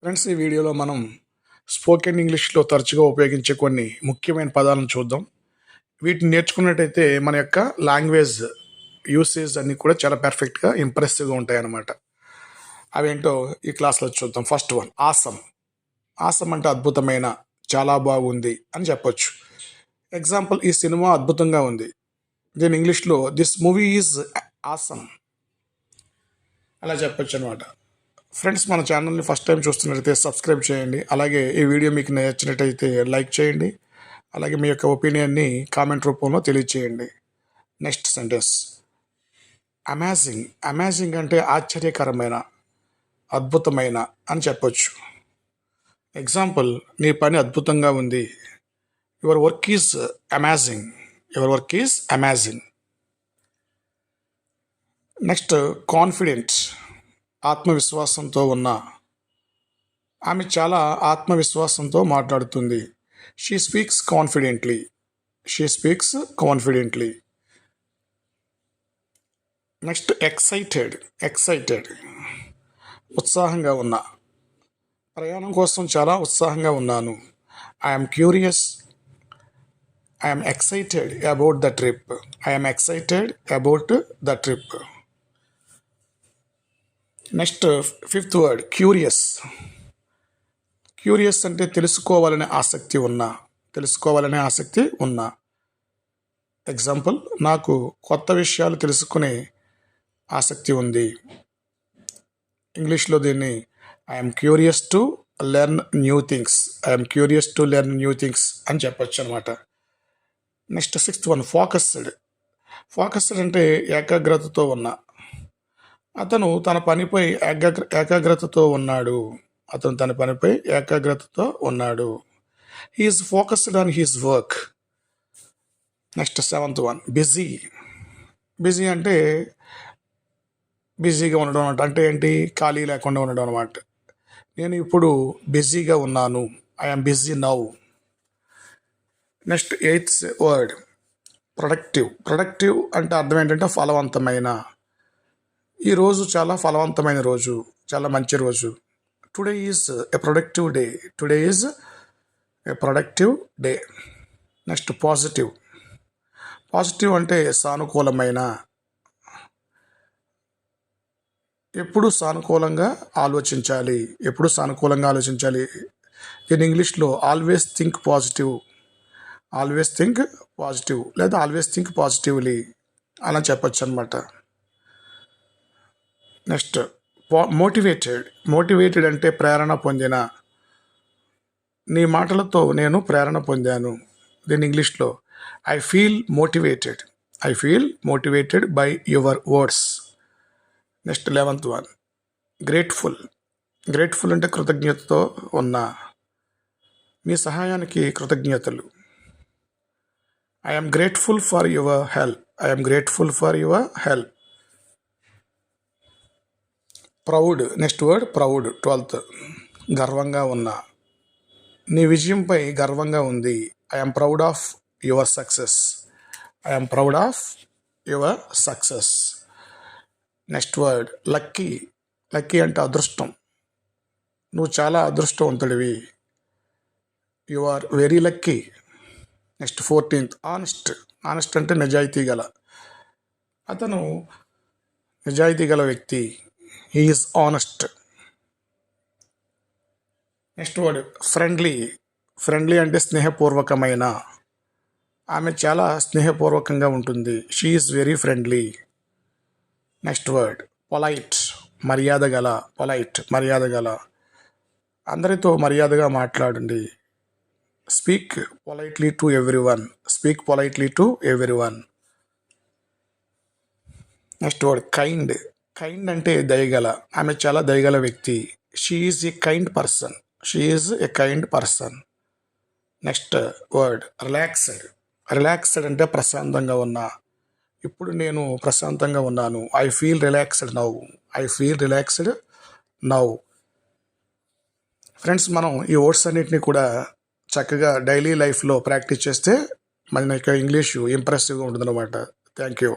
Friends, ఈ వీడియోలో మనం స్పోకెన్ ఇంగ్లీష్లో తరచుగా ఉపయోగించే కొన్ని ముఖ్యమైన పదాలను చూద్దాం. వీటిని నేర్చుకున్నట్టయితే మన యొక్క లాంగ్వేజ్ యూసేజ్ అన్నీ కూడా చాలా పర్ఫెక్ట్గా ఇంప్రెసివ్గా ఉంటాయన్నమాట. అవేంటో ఈ క్లాస్లో చూద్దాం. First one, awesome. ఆసమ్ అంటే అద్భుతమైన, చాలా బాగుంది అని చెప్పొచ్చు. ఎగ్జాంపుల్, ఈ సినిమా అద్భుతంగా ఉంది. దీని ఇంగ్లీష్లో దిస్ మూవీ ఈజ్ ఆసమ్ అలా చెప్పొచ్చు అనమాట. ఫ్రెండ్స్, మన ఛానల్ని ఫస్ట్ టైం చూస్తున్నట్టయితే సబ్స్క్రైబ్ చేయండి. అలాగే ఈ వీడియో మీకు నచ్చినట్టయితే లైక్ చేయండి. అలాగే మీ యొక్క ఒపీనియన్ని కామెంట్ రూపంలో తెలియచేయండి. Next sentence, amazing. అమేజింగ్ అంటే ఆశ్చర్యకరమైన, అద్భుతమైన అని చెప్పొచ్చు. ఎగ్జాంపుల్, నీ పని అద్భుతంగా ఉంది. Your work is amazing. Your work is amazing. Next, confident. ఆత్మవిశ్వాసంతో ఉన్న. ఆమె చాలా ఆత్మవిశ్వాసంతో మాట్లాడుతుంది. She speaks confidently. She speaks confidently. Next, excited. Excited ఉత్సాహంగా ఉన్న. ప్రయాణం కోసం చాలా ఉత్సాహంగా ఉన్నాను. I'm curious. I'm excited about the trip. I'm excited about the trip. Next, fifth word, curious. Curious అంటే తెలుసుకోవాలనే ఆసక్తి ఉన్నా. తెలుసుకోవాలనే ఆసక్తి ఉన్నా. ఎగ్జాంపుల్, నాకు కొత్త విషయాలు తెలుసుకునే ఆసక్తి ఉంది. ఇంగ్లీష్లో దీన్ని I'm curious to learn new things. I'm curious to learn new things అని చెప్పొచ్చు అనమాట. Next, sixth one, focused. Focused అంటే ఏకాగ్రతతో ఉన్న. అతను తన పనిపై ఏకాగ్రతతో ఉన్నాడు. అతను తన పనిపై ఏకాగ్రతతో ఉన్నాడు. He's focused on his work. Next, seventh one, busy. Busy అంటే బిజీగా ఉండడం అనమాట. అంటే ఏంటి? ఖాళీ లేకుండా ఉండడం అనమాట. నేను ఇప్పుడు బిజీగా ఉన్నాను. I'm busy now. Next, eighth word, productive. Productive అంటే అర్థం ఏంటంటే ఫలవంతమైన. ఈరోజు చాలా ఫలవంతమైన రోజు, చాలా మంచి రోజు. Today is a productive day. Today is a productive day. Next, positive. Positive అంటే సానుకూలమైన. ఎప్పుడు సానుకూలంగా ఆలోచించాలి. ఎప్పుడు సానుకూలంగా ఆలోచించాలి. దీని ఇంగ్లీష్లో always think positive. Always think positive లేదా ఆల్వేస్ థింక్ పాజిటివ్లీ అలా చెప్పచ్చు అనమాట. Next, motivated. మోటివేటెడ్ అంటే ప్రేరణ పొందిన. నీ మాటలతో నేను ప్రేరణ పొందాను. దీని ఇంగ్లీష్లో I feel motivated. I feel motivated by your words. Next, 11th one, grateful. Grateful అంటే కృతజ్ఞతతో ఉన్న. మీ సహాయానికి కృతజ్ఞతలు. I'm grateful for your help. I'm grateful for your help. Proud. Next word, proud, 12th, గర్వంగా ఉన్న. నీ విజయంపై గర్వంగా ఉంది. I'm proud of your success. I'm proud of your success. Next word, lucky. Lucky అంటే అదృష్టం. నువ్వు చాలా అదృష్టవంతుడివి. You are very lucky. Next, 14th, honest. Honest అంటే నిజాయితీ గల. అతను నిజాయితీ గల వ్యక్తి. He is honest. Next word, friendly. Friendly అంటే స్నేహపూర్వకమైన. ఆమె చాలా స్నేహపూర్వకంగా ఉంటుంది. She is very friendly. Next word, polite. మర్యాద గల. పొలైట్, మర్యాద గల. అందరితో మర్యాదగా మాట్లాడండి. Speak politely to every one. Speak politely to every one. Next word, kind. Kind అంటే దయగల. ఆమె చాలా దయగల వ్యక్తి. She is a kind person. She is a kind person. Next word, relaxed. Relaxed అంటే ప్రశాంతంగా ఉన్నా. ఇప్పుడు నేను ప్రశాంతంగా ఉన్నాను. I feel relaxed now. I feel relaxed now. Friends, మనం ఈ వర్డ్స్ అన్నిటిని కూడా చక్కగా డైలీ లైఫ్లో ప్రాక్టీస్ చేస్తే మన యొక్క ఇంగ్లీషు ఇంప్రెసివ్గా ఉంటుందన్నమాట. Thank you.